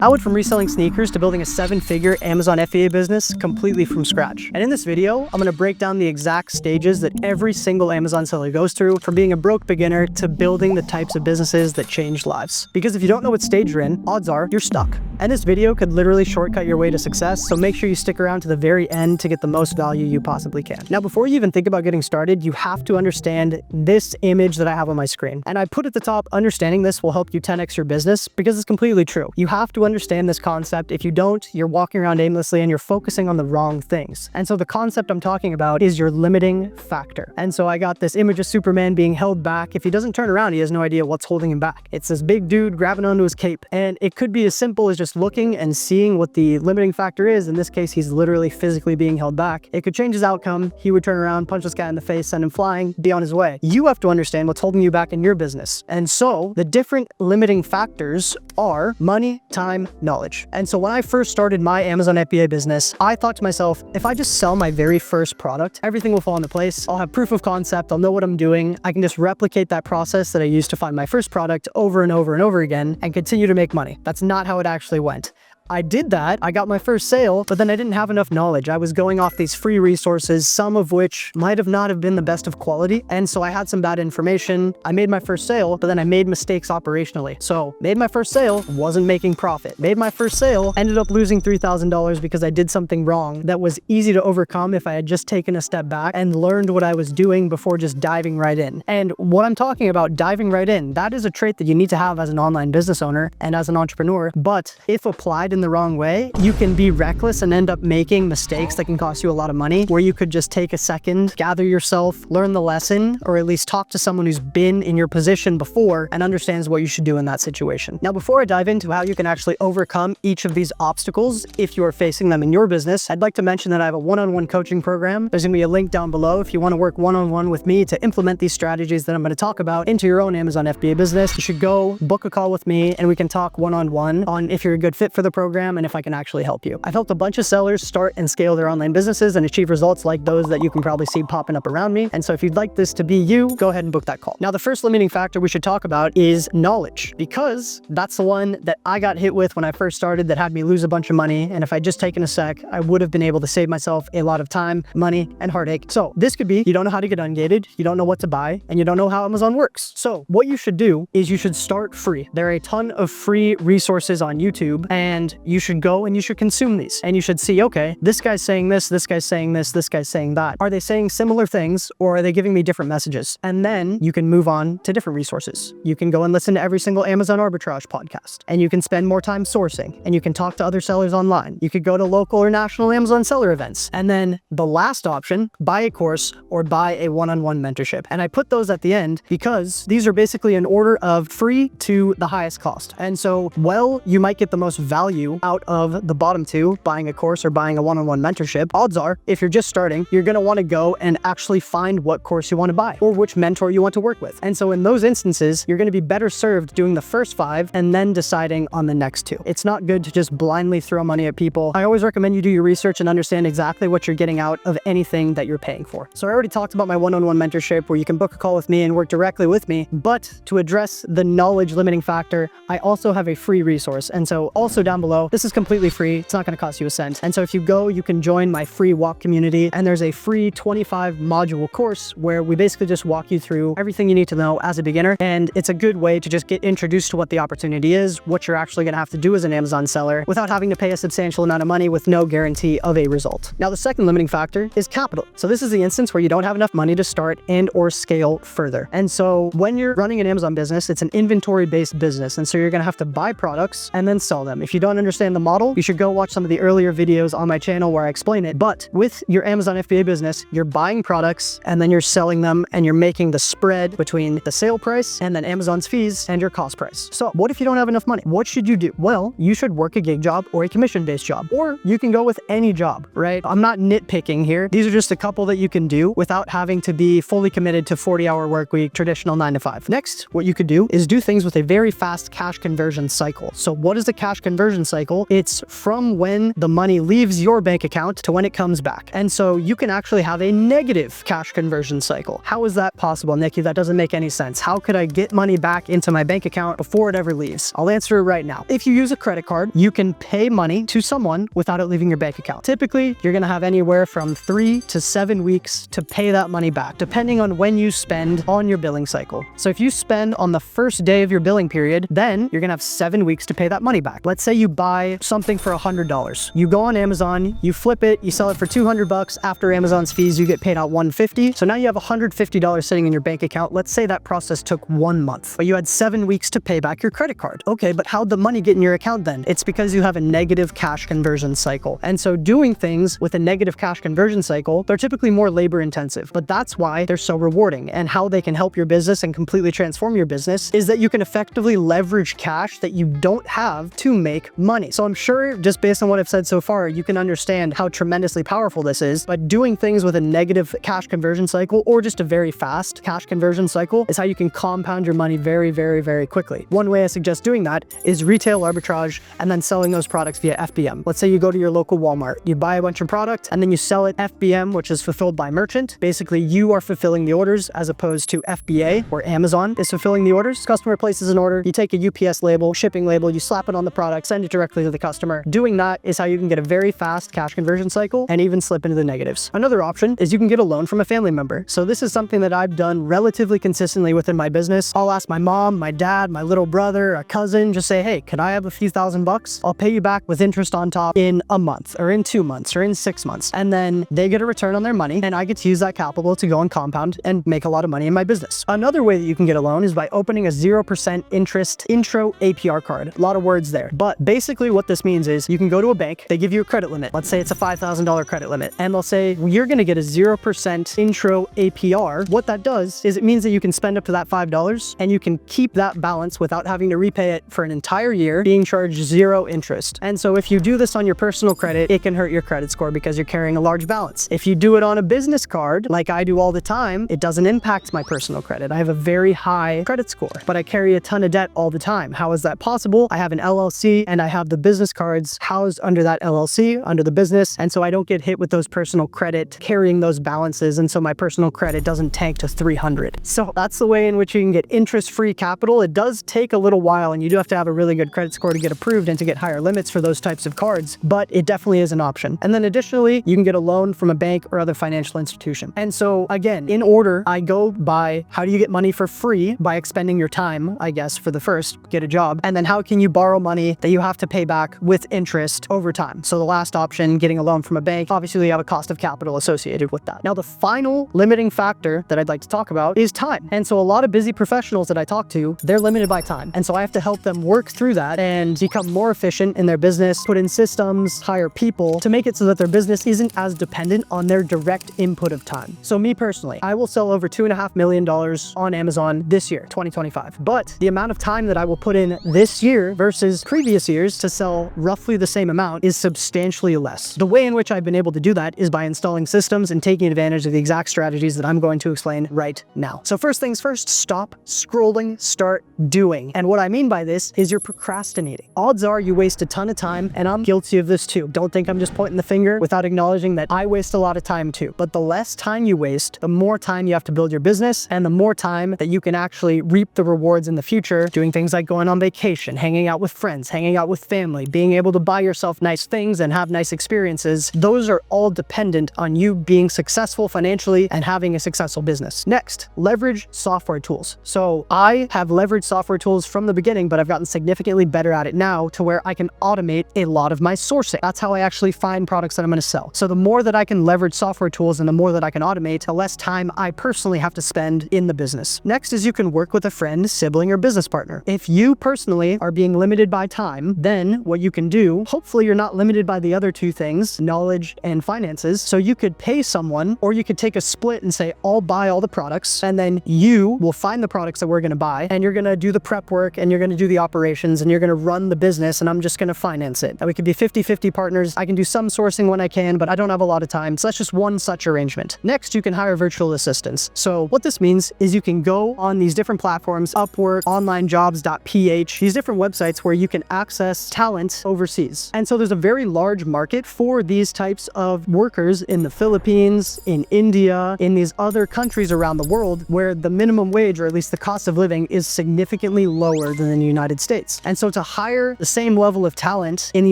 I went from reselling sneakers to building a 7-figure Amazon FBA business completely from scratch. And in this video, I'm going to break down the exact stages that every single Amazon seller goes through, from being a broke beginner to building the types of businesses that change lives. Because if you don't know what stage you're in, odds are you're stuck. And this video could literally shortcut your way to success, so make sure you stick around to the very end to get the most value you possibly can. Now, before you even think about getting started, you have to understand this image that I have on my screen. And I put at the top, understanding this will help you 10x your business, because it's completely true. You have to understand this concept. If you don't, you're walking around aimlessly and you're focusing on the wrong things. And so the concept I'm talking about is your limiting factor. And so I got this image of Superman being held back. If he doesn't turn around, he has no idea what's holding him back. It's this big dude grabbing onto his cape. And it could be as simple as just looking and seeing what the limiting factor is. In this case, he's literally physically being held back. It could change his outcome. He would turn around, punch this guy in the face, send him flying, be on his way. You have to understand what's holding you back in your business. And so the different limiting factors are money, time, knowledge. And so when I first started my Amazon FBA business, I thought to myself, if I just sell my very first product, everything will fall into place. I'll have proof of concept. I'll know what I'm doing. I can just replicate that process that I used to find my first product over and over and over again and continue to make money. That's not how it actually went. I did that, I got my first sale, but then I didn't have enough knowledge. I was going off these free resources, some of which might have not have been the best of quality. And so I had some bad information. I made my first sale, but then I made mistakes operationally. So made my first sale, wasn't making profit. Made my first sale, ended up losing $3,000 because I did something wrong that was easy to overcome if I had just taken a step back and learned what I was doing before just diving right in. And what I'm talking about, diving right in, that is a trait that you need to have as an online business owner and as an entrepreneur. But if applied in the wrong way, you can be reckless and end up making mistakes that can cost you a lot of money, where you could just take a second, gather yourself, learn the lesson, or at least talk to someone who's been in your position before and understands what you should do in that situation. Now, before I dive into how you can actually overcome each of these obstacles, if you are facing them in your business, I'd like to mention that I have a one-on-one coaching program. There's gonna be a link down below if you wanna work one-on-one with me to implement these strategies that I'm gonna talk about into your own Amazon FBA business. You should go book a call with me and we can talk one-on-one on if you're a good fit for the program and if I can actually help you. I've helped a bunch of sellers start and scale their online businesses and achieve results like those that you can probably see popping up around me. And so if you'd like this to be you, go ahead and book that call. Now, the first limiting factor we should talk about is knowledge, because that's the one that I got hit with when I first started that had me lose a bunch of money. And if I'd just taken a sec, I would have been able to save myself a lot of time, money, and heartache. So this could be, you don't know how to get ungated, you don't know what to buy, and you don't know how Amazon works. So what you should do is you should start free. There are a ton of free resources on YouTube, and you should go and you should consume these. And you should see, okay, this guy's saying this guy's saying this guy's saying that. Are they saying similar things, or are they giving me different messages? And then you can move on to different resources. You can go and listen to every single Amazon arbitrage podcast, and you can spend more time sourcing, and you can talk to other sellers online. You could go to local or national Amazon seller events. And then the last option, buy a course or buy a one-on-one mentorship. And I put those at the end because these are basically an order of free to the highest cost. And so, well, you might get the most value out of the bottom two, buying a course or buying a one-on-one mentorship. Odds are, if you're just starting, you're going to want to go and actually find what course you want to buy or which mentor you want to work with. And so in those instances, you're going to be better served doing the first 5 and then deciding on the next 2. It's not good to just blindly throw money at people. I always recommend you do your research and understand exactly what you're getting out of anything that you're paying for. So I already talked about my one-on-one mentorship where you can book a call with me and work directly with me. But to address the knowledge limiting factor, I also have a free resource. And so also down below, this is completely free. It's not going to cost you a cent. And so if you go, you can join my free walk community, and there's a free 25 module course where we basically just walk you through everything you need to know as a beginner. And it's a good way to just get introduced to what the opportunity is, what you're actually going to have to do as an Amazon seller without having to pay a substantial amount of money with no guarantee of a result. Now, the second limiting factor is capital. So this is the instance where you don't have enough money to start and or scale further. And so when you're running an Amazon business, it's an inventory-based business. And so you're going to have to buy products and then sell them. If you don't understand the model, you should go watch some of the earlier videos on my channel where I explain it. But with your Amazon FBA business, you're buying products and then you're selling them, and you're making the spread between the sale price and then Amazon's fees and your cost price. So what if you don't have enough money? What should you do? Well, you should work a gig job or a commission-based job, or you can go with any job, right? I'm not nitpicking here. These are just a couple that you can do without having to be fully committed to 40-hour work week, traditional 9 to 5. Next, what you could do is do things with a very fast cash conversion cycle. So what is the cash conversion cycle. It's from when the money leaves your bank account to when it comes back. And so you can actually have a negative cash conversion cycle. How is that possible, Nikki? That doesn't make any sense. How could I get money back into my bank account before it ever leaves? I'll answer it right now. If you use a credit card, you can pay money to someone without it leaving your bank account. Typically, you're going to have anywhere from 3 to 7 weeks to pay that money back, depending on when you spend on your billing cycle. So if you spend on the first day of your billing period, then you're going to have 7 weeks to pay that money back. Let's say you buy something for $100. You go on Amazon, you flip it, you sell it for $200. After Amazon's fees, you get paid out $150. So now you have $150 sitting in your bank account. Let's say that process took 1 month, but you had 7 weeks to pay back your credit card. Okay, but how'd the money get in your account then? It's because you have a negative cash conversion cycle. And so doing things with a negative cash conversion cycle, they're typically more labor intensive, but that's why they're so rewarding. And how they can help your business and completely transform your business is that you can effectively leverage cash that you don't have to make money. So I'm sure just based on what I've said so far, you can understand how tremendously powerful this is. But doing things with a negative cash conversion cycle or just a very fast cash conversion cycle is how you can compound your money very, very, very quickly. One way I suggest doing that is retail arbitrage and then selling those products via FBM. Let's say you go to your local Walmart, you buy a bunch of product and then you sell it FBM, which is fulfilled by merchant. Basically, you are fulfilling the orders as opposed to FBA, where Amazon is fulfilling the orders. Customer places an order, you take a UPS label, shipping label, you slap it on the product, send it directly to the customer. Doing that is how you can get a very fast cash conversion cycle and even slip into the negatives. Another option is you can get a loan from a family member. So this is something that I've done relatively consistently within my business. I'll ask my mom, my dad, my little brother, a cousin, just say, hey, could I have a few $1,000? I'll pay you back with interest on top in a month or in 2 months or in 6 months. And then they get a return on their money and I get to use that capital to go and compound and make a lot of money in my business. Another way that you can get a loan is by opening a 0% interest intro APR card. A lot of words there, but basically what this means is you can go to a bank, they give you a credit limit. Let's say it's a $5,000 credit limit and they'll say, well, you're going to get a 0% intro APR. What that does is it means that you can spend up to that $5 and you can keep that balance without having to repay it for an entire year, being charged 0 interest. And so if you do this on your personal credit, it can hurt your credit score because you're carrying a large balance. If you do it on a business card, like I do all the time, it doesn't impact my personal credit. I have a very high credit score, but I carry a ton of debt all the time. How is that possible? I have an LLC and I have the business cards housed under that LLC, under the business. And so I don't get hit with those personal credit carrying those balances. And so my personal credit doesn't tank to 300. So that's the way in which you can get interest-free capital. It does take a little while and you do have to have a really good credit score to get approved and to get higher limits for those types of cards, but it definitely is an option. And then additionally, you can get a loan from a bank or other financial institution. And so again, in order, I go by how do you get money for free? By expending your time, I guess, for the first, get a job. And then how can you borrow money that you have to pay back with interest over time? So the last option, getting a loan from a bank, obviously you have a cost of capital associated with that. Now, the final limiting factor that I'd like to talk about is time. And so a lot of busy professionals that I talk to, they're limited by time. And so I have to help them work through that and become more efficient in their business, put in systems, hire people to make it so that their business isn't as dependent on their direct input of time. So me personally, I will sell over $2.5 million on Amazon this year, 2025. But the amount of time that I will put in this year versus previous years to sell roughly the same amount is substantially less. The way in which I've been able to do that is by installing systems and taking advantage of the exact strategies that I'm going to explain right now. So first things first, stop scrolling, start doing. And what I mean by this is you're procrastinating. Odds are you waste a ton of time, and I'm guilty of this too. Don't think I'm just pointing the finger without acknowledging that I waste a lot of time too. But the less time you waste, the more time you have to build your business and the more time that you can actually reap the rewards in the future, doing things like going on vacation, hanging out with friends, hanging out with family, being able to buy yourself nice things and have nice experiences. Those are all dependent on you being successful financially and having a successful business. Next, leverage software tools. So I have leveraged software tools from the beginning, but I've gotten significantly better at it now to where I can automate a lot of my sourcing. That's how I actually find products that I'm going to sell. So the more that I can leverage software tools and the more that I can automate, the less time I personally have to spend in the business. Next is you can work with a friend, sibling, or business partner. If you personally are being limited by time, then what you can do, hopefully you're not limited by the other two things, knowledge and finances. So you could pay someone, or you could take a split and say, I'll buy all the products, and then you will find the products that we're going to buy, and you're going to do the prep work, and you're going to do the operations, and you're going to run the business, and I'm just going to finance it. And we could be 50-50 partners. I can do some sourcing when I can, but I don't have a lot of time. So that's just one such arrangement. Next, you can hire virtual assistants. So what this means is you can go on these different platforms, Upwork, onlinejobs.ph, these different websites where you can access access talent overseas. And so there's a very large market for these types of workers in the Philippines, in India, in these other countries around the world where the minimum wage, or at least the cost of living, is significantly lower than in the United States. And so to hire the same level of talent in the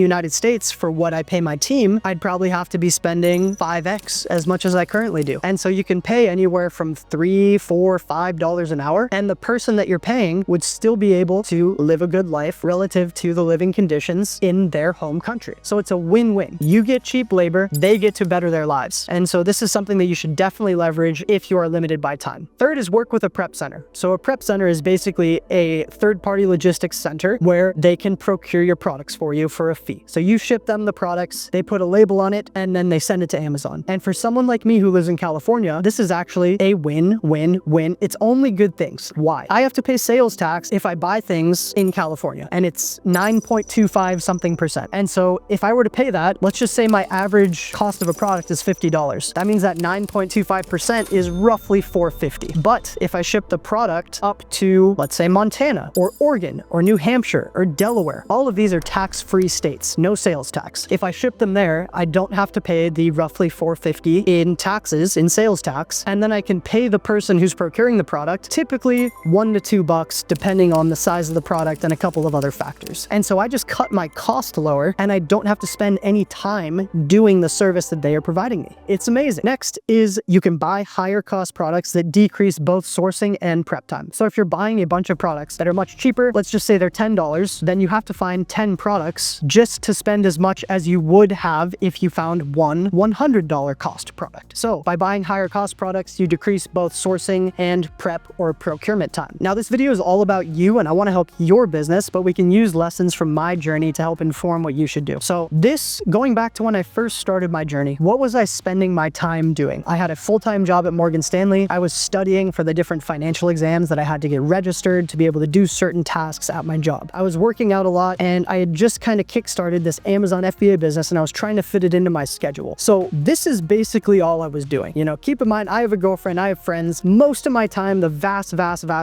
United States for what I pay my team, I'd probably have to be spending 5x as much as I currently do. And so you can pay anywhere from $3, $4, $5 an hour, and the person that you're paying would still be able to live a good life relative to the living conditions in their home country. So it's a win-win. You get cheap labor, they get to better their lives. And so this is something that you should definitely leverage if you are limited by time. Third is work with a prep center. So a prep center is basically a third-party logistics center where they can procure your products for you for a fee. So you ship them the products, they put a label on it, and then they send it to Amazon. And for someone like me who lives in California, this is actually a win-win-win. It's only good things. Why? I have to pay sales tax if I buy things in California, and it's 9.25 something percent. And so if I were to pay that, let's just say my average cost of a product is $50. That means that 9.25% is roughly $4.50. But if I ship the product up to, let's say, Montana or Oregon or New Hampshire or Delaware, all of these are tax-free states, no sales tax. If I ship them there, I don't have to pay the roughly $4.50 in taxes, in sales tax, and then I can pay the person who's procuring the product typically $1 to $2 depending on the size of the product and a couple of other factors. And so I just cut my cost lower and I don't have to spend any time doing the service that they are providing me. It's amazing. Next is you can buy higher cost products that decrease both sourcing and prep time. So if you're buying a bunch of products that are much cheaper, let's just say they're $10, then you have to find 10 products just to spend as much as you would have if you found one $100 cost product. So by buying higher cost products, you decrease both sourcing and prep or procurement time. Now this video is all about you and I want to help your business, but we can use lessons from my journey to help inform what you should do. So this, going back to when I first started my journey, what was I spending my time doing? I had a full-time job at Morgan Stanley. I was studying for the different financial exams that I had to get registered to be able to do certain tasks at my job. I was working out a lot and I had just kind of kickstarted this Amazon FBA business and I was trying to fit it into my schedule. So this is basically all I was doing. You know, keep in mind, I have a girlfriend, I have friends. Most of my time, the vast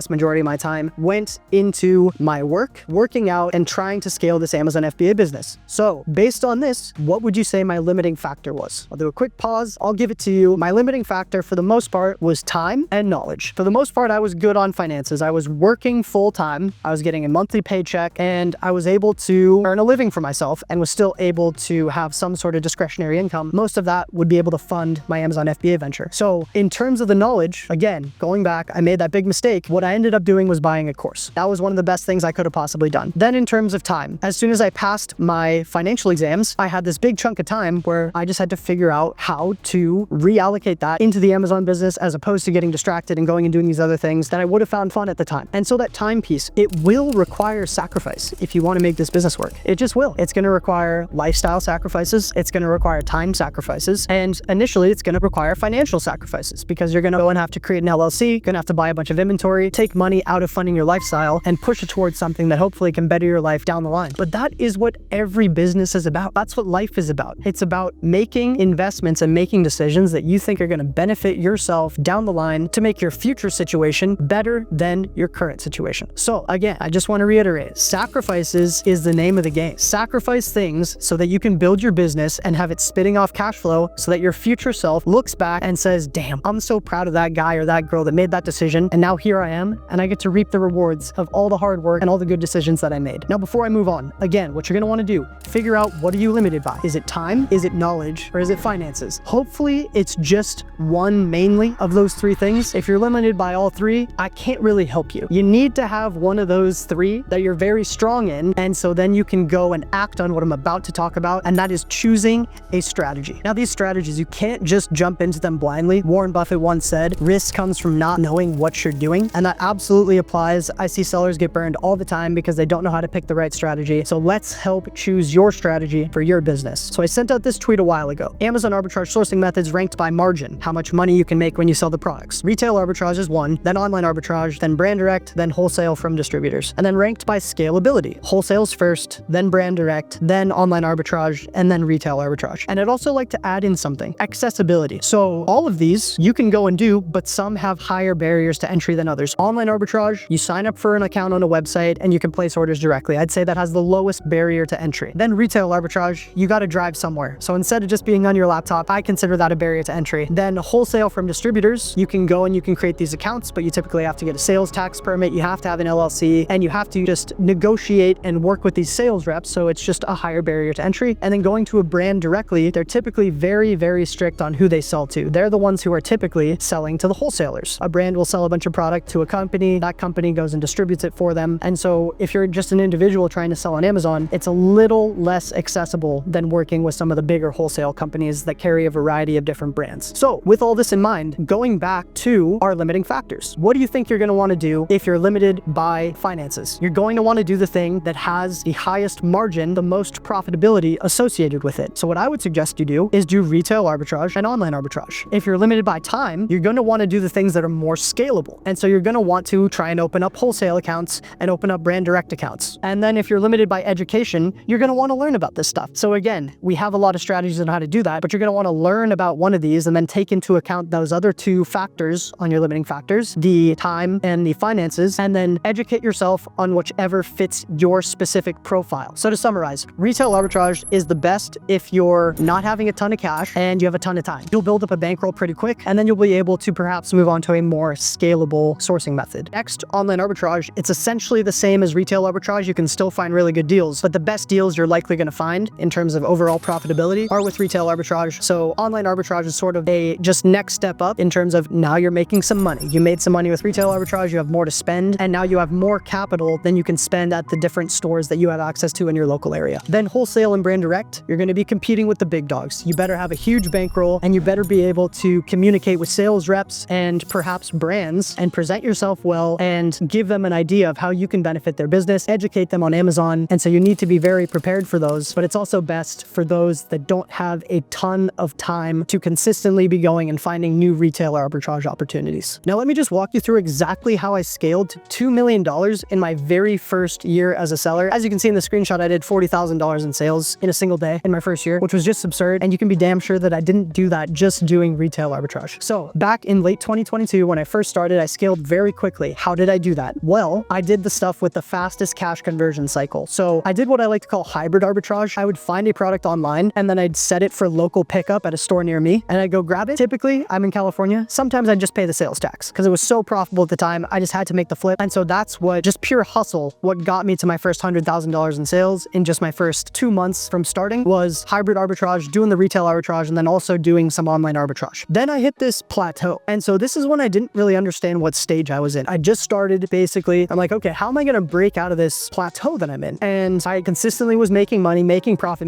majority of my time went into my work, working out, and trying to scale this Amazon FBA business. So based on this, what would you say my limiting factor was? I'll do a quick pause. I'll give it to you. My limiting factor for the most part was time and knowledge. For the most part, I was good on finances. I was working full time. I was getting a monthly paycheck and I was able to earn a living for myself and was still able to have some sort of discretionary income. Most of that would be able to fund my Amazon FBA venture. So in terms of the knowledge, again, going back, I made that big mistake. What I ended up doing was buying a course. That was one of the best things I could have possibly done. Then in terms of time, as soon as I passed my financial exams, I had this big chunk of time where I just had to figure out how to reallocate that into the Amazon business as opposed to getting distracted and going and doing these other things that I would have found fun at the time. And so that time piece, it will require sacrifice if you want to make this business work. It just will. It's going to require lifestyle sacrifices. It's going to require time sacrifices. And initially it's going to require financial sacrifices because you're going to go and have to create an LLC, going to have to buy a bunch of inventory, take money out of funding your lifestyle and push it towards something that hopefully can better your life down the line. But that is what every business is about. That's what life is about. It's about making investments and making decisions that you think are going to benefit yourself down the line to make your future situation better than your current situation. So again, I just want to reiterate, sacrifices is the name of the game. Sacrifice things so that you can build your business and have it spitting off cash flow so that your future self looks back and says, damn, I'm so proud of that guy or that girl that made that decision. And now here I am, and I get to reap the rewards of all the hard work and all the good decisions that I made. Now, before I move on, again, what you're going to want to do, figure out what are you limited by? Is it time? Is it knowledge? Or is it finances? Hopefully it's just one mainly of those three things. If you're limited by all three, I can't really help you. You need to have one of those three that you're very strong in. And so then you can go and act on what I'm about to talk about. And that is choosing a strategy. Now, these strategies, you can't just jump into them blindly. Warren Buffett once said, risk comes from not knowing what you're doing. And that absolutely applies. I see sellers get burned all the time because they don't know how to pick the right strategy. So let's help choose your strategy for your business. So I sent out this tweet a while ago. Amazon arbitrage sourcing methods ranked by margin, how much money you can make when you sell the products. Retail arbitrage is one, then online arbitrage, then brand direct, then wholesale from distributors. And then ranked by scalability. Wholesale's first, then brand direct, then online arbitrage, and then retail arbitrage. And I'd also like to add in something, accessibility. So all of these you can go and do, but some have higher barriers to entry than others. Online arbitrage, you sign up for an account on a website and you can place orders directly. I'd say that has the lowest barrier to entry. Then retail arbitrage, you got to drive somewhere. So instead of just being on your laptop, I consider that a barrier to entry. Then wholesale from distributors, you can go and you can create these accounts, but you typically have to get a sales tax permit, you have to have an LLC, and you have to just negotiate and work with these sales reps. So it's just a higher barrier to entry. And then going to a brand directly, they're typically very, very strict on who they sell to. They're the ones who are typically selling to the wholesalers. A brand will sell a bunch of product to a company, that company goes and distributes it for them. And so if you're just an individual trying to sell on Amazon, it's a little less accessible than working with some of the bigger wholesale companies that carry a variety of different brands. So with all this in mind, going back to our limiting factors, what do you think you're going to want to do if you're limited by finances? You're going to want to do the thing that has the highest margin, the most profitability associated with it. So what I would suggest you do is do retail arbitrage and online arbitrage. If you're limited by time, you're going to want to do the things that are more scalable. And so you're going to want to try and open up wholesale accounts and open up brand direct accounts. And then if you're limited by education, you're going to want to learn about this stuff. So again, we have a lot of strategies on how to do that, but you're going to want to learn about one of these and then take into account those other two factors on your limiting factors, the time and the finances, and then educate yourself on whichever fits your specific profile. So to summarize, retail arbitrage is the best if you're not having a ton of cash and you have a ton of time. You'll build up a bankroll pretty quick, and then you'll be able to perhaps move on to a more scalable sourcing method. Next, online arbitrage. It's essentially the same as retail arbitrage. You can still find really good deals, but the best deals you're likely going to find in terms of overall profitability are with retail arbitrage. So online arbitrage is sort of a just next step up in terms of now you're making some money. You made some money with retail arbitrage, you have more to spend, and now you have more capital than you can spend at the different stores that you have access to in your local area. Then wholesale and brand direct, you're going to be competing with the big dogs. You better have a huge bankroll, and you better be able to communicate with sales reps and perhaps brands and present yourself well and give them an idea of how you can benefit their business, educate them on Amazon. And so you need to be very prepared for those, but it's also best for those that don't have a ton of time to consistently be going and finding new retail arbitrage opportunities. Now, let me just walk you through exactly how I scaled to $2 million in my very first year as a seller. As you can see in the screenshot, I did $40,000 in sales in a single day in my first year, which was just absurd. And you can be damn sure that I didn't do that just doing retail arbitrage. So back in late 2022, when I first started, I scaled very quickly. How did I do that? Well, I did the stuff with the fastest cash conversion cycle. So I did what I like to call hybrid arbitrage. I would find a product online and then I'd set it for local pickup at a store near me and I'd go grab it. Typically, I'm in California. Sometimes I'd just pay the sales tax because it was so profitable at the time. I just had to make the flip. And so that's what, just pure hustle, what got me to my first $100,000 in sales in just my first 2 months from starting was hybrid arbitrage, doing the retail arbitrage, and then also doing some online arbitrage. Then I hit this plateau. And so this is when I didn't really understand what stage I was in. I just started basically. I'm like, okay, how am I going to break out of this plateau that I'm in? And I consistently was making money, making profit.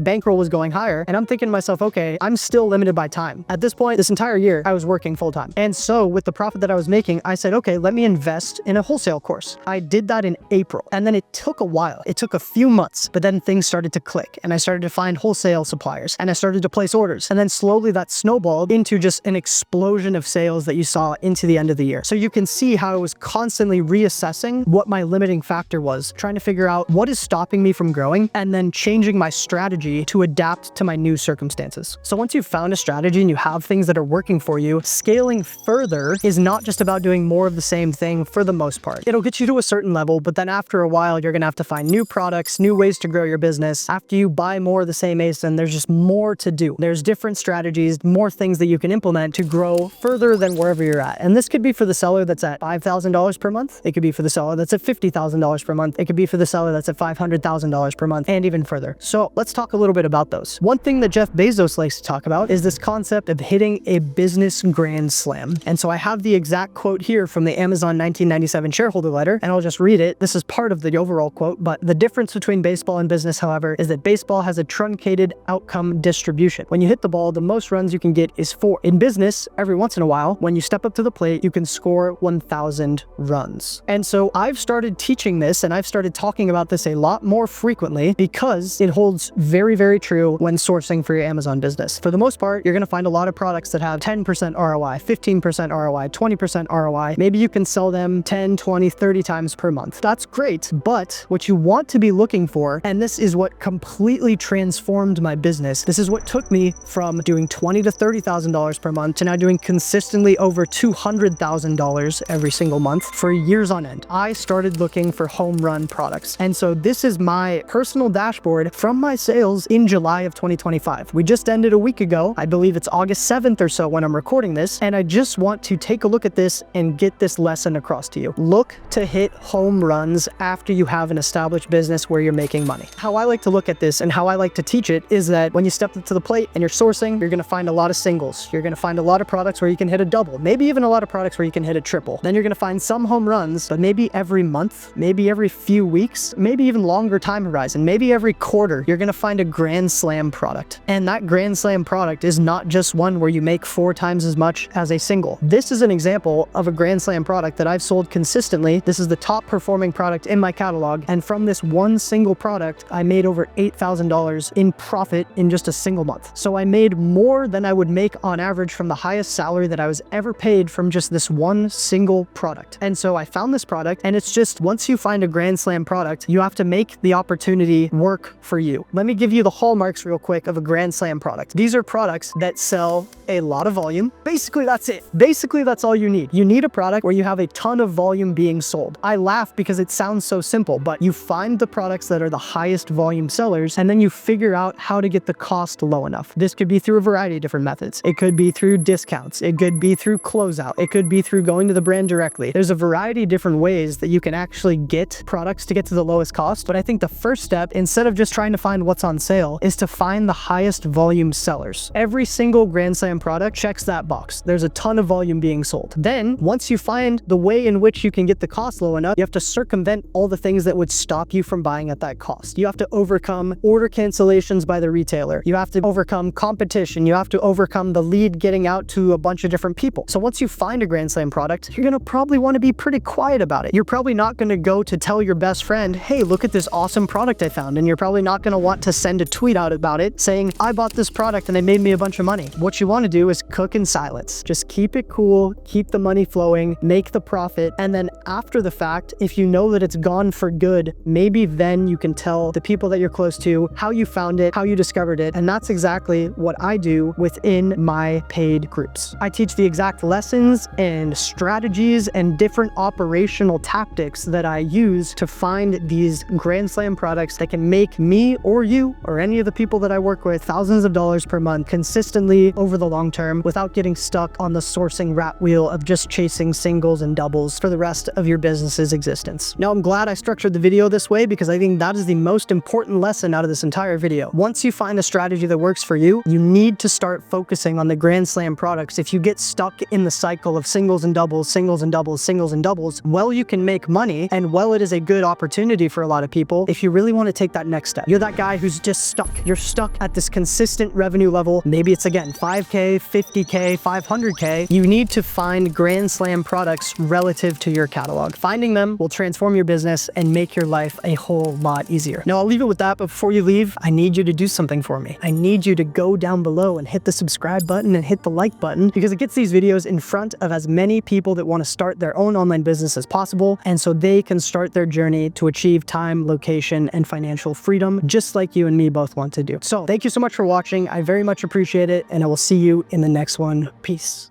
Bankroll was going higher. And I'm thinking to myself, okay, I'm still limited by time. At this point, this entire year, I was working full time. And so with the profit that I was making, I said, okay, let me invest in a wholesale course. I did that in April. And then it took a while. It took a few months, but then things started to click and I started to find wholesale suppliers and I started to place orders. And then slowly that snowballed into just an explosion of sales that you saw into the end of the year. So you can see how I was constantly reassessing what my limiting factor was, trying to figure out what is stopping me from growing and then changing my strategy to adapt to my new circumstances. So once you've found a strategy and you have things that are working for you, scaling further is not just about doing more of the same thing for the most part. It'll get you to a certain level, but then after a while, you're going to have to find new products, new ways to grow your business. After you buy more of the same ASIN, there's just more to do. There's different strategies, more things that you can implement to grow further than wherever you're at. And this could be for the seller that's at $5,000 per month. It could be for the seller that's at $50,000 per month. It could be for the seller that's at $500,000 per month and even further. So let's talk a little bit about those. One thing that Jeff Bezos likes to talk about is this concept of hitting a business grand slam. And so I have the exact quote here from the Amazon 1997 shareholder letter, and I'll just read it. This is part of the overall quote, but the difference between baseball and business, however, is that baseball has a truncated outcome distribution. When you hit the ball, the most runs you can get is 4. In business, every once in a while, when you step up to the plate, you can score 1,000 runs. And so I've started teaching this and I've started talking about this a lot more frequently because it holds very, very true when sourcing for your Amazon business. For the most part, you're going to find a lot of products that have 10% ROI, 15% ROI, 20% ROI. Maybe you can sell them 10, 20, 30 times per month. That's great. But what you want to be looking for, and this is what completely transformed my business. This is what took me from doing $20,000 to $30,000 per month to now doing consistently over $200,000 every single month for years on end. I started looking for home run products. And so this is my personal dashboard from my sales in July of 2025. We just ended a week ago. I believe it's August 7th or so when I'm recording this. And I just want to take a look at this and get this lesson across to you. Look to hit home runs after you have an established business where you're making money. How I like to look at this and how I like to teach it is that when you step up to the plate and you're sourcing, you're going to find a lot of singles. You're going to find a lot of products where you can hit a double, maybe even a lot of products where you can hit a triple. Then you're going to find some home runs, but maybe every month, maybe every few weeks, maybe even longer time horizon, maybe every quarter, you're going to find a grand slam product. And that grand slam product is not just one where you make 4 times as much as a single. This is an example of a grand slam product that I've sold consistently. This is the top performing product in my catalog. And from this one single product, I made over $8,000 in profit in just a single month. So I made more than I would make on average from the highest salary that I was ever paid from just this one single product. And so I found this product, and it's just, once you find a grand slam product, you have to make the opportunity work for you. Let me give you the hallmarks real quick of a grand slam product. These are products that sell a lot of volume. Basically, that's it. Basically, that's all you need. You need a product where you have a ton of volume being sold. I laugh because it sounds so simple, but you find the products that are the highest volume sellers, and then you figure out how to get the cost low enough. This could be through a variety of different methods. It could be through discounts. It could be through closeout. It could be through going to the brand directly. There's a variety of different ways that you can actually get products to get to the lowest cost. But I think the first step, instead of just trying to find what's on sale, is to find the highest volume sellers. Every single Grand Slam product checks that box. There's a ton of volume being sold. Then, once you find the way in which you can get the cost low enough, you have to circumvent all the things that would stop you from buying at that cost. You have to overcome order cancellations by the retailer. You have to overcome competition. You have to overcome the lead getting out to a bunch of different people. So once you find a Grand Slam product, you're gonna probably want to be pretty quiet about it. You're probably not gonna go to tell your best friend, hey, look at this awesome product I found. And you're probably not gonna want to send a tweet out about it saying, I bought this product and they made me a bunch of money. What you want to do is cook in silence. Just keep it cool, keep the money flowing, make the profit. And then after the fact, if you know that it's gone for good, maybe then you can tell the people that you're close to how you found it, how you discovered it. And that's exactly what I do within my paid groups. I teach the exact lessons and strategies and different operational tactics that I use to find these Grand Slam products that can make me or you or any of the people that I work with thousands of dollars per month consistently over the long term without getting stuck on the sourcing rat wheel of just chasing singles and doubles for the rest of your business's existence. Now, I'm glad I structured the video this way because I think that is the most important lesson out of this entire video. Once you find a strategy that works for you, you need to start focusing on the Grand Slam products. If you get stuck in the cycle of singles and doubles, singles and doubles, singles and doubles, well, you can make money, and well, it is a good opportunity for a lot of people. If you really want to take that next step, you're that guy who's just stuck. You're stuck at this consistent revenue level. Maybe it's, again, 5K, 50K, 500K. You need to find Grand Slam products relative to your catalog. Finding them will transform your business and make your life a whole lot easier. Now, I'll leave it with that, but before you leave, I need you to do something for me. I need you to go down below and hit the subscribe button and hit the like button, because it gets these videos in front of as many people that want to start their own online business as possible, and so they can start their journey to achieve time, location, and financial freedom, just like you and me both want to do. So thank you so much for watching. I very much appreciate it, and I will see you in the next one. Peace.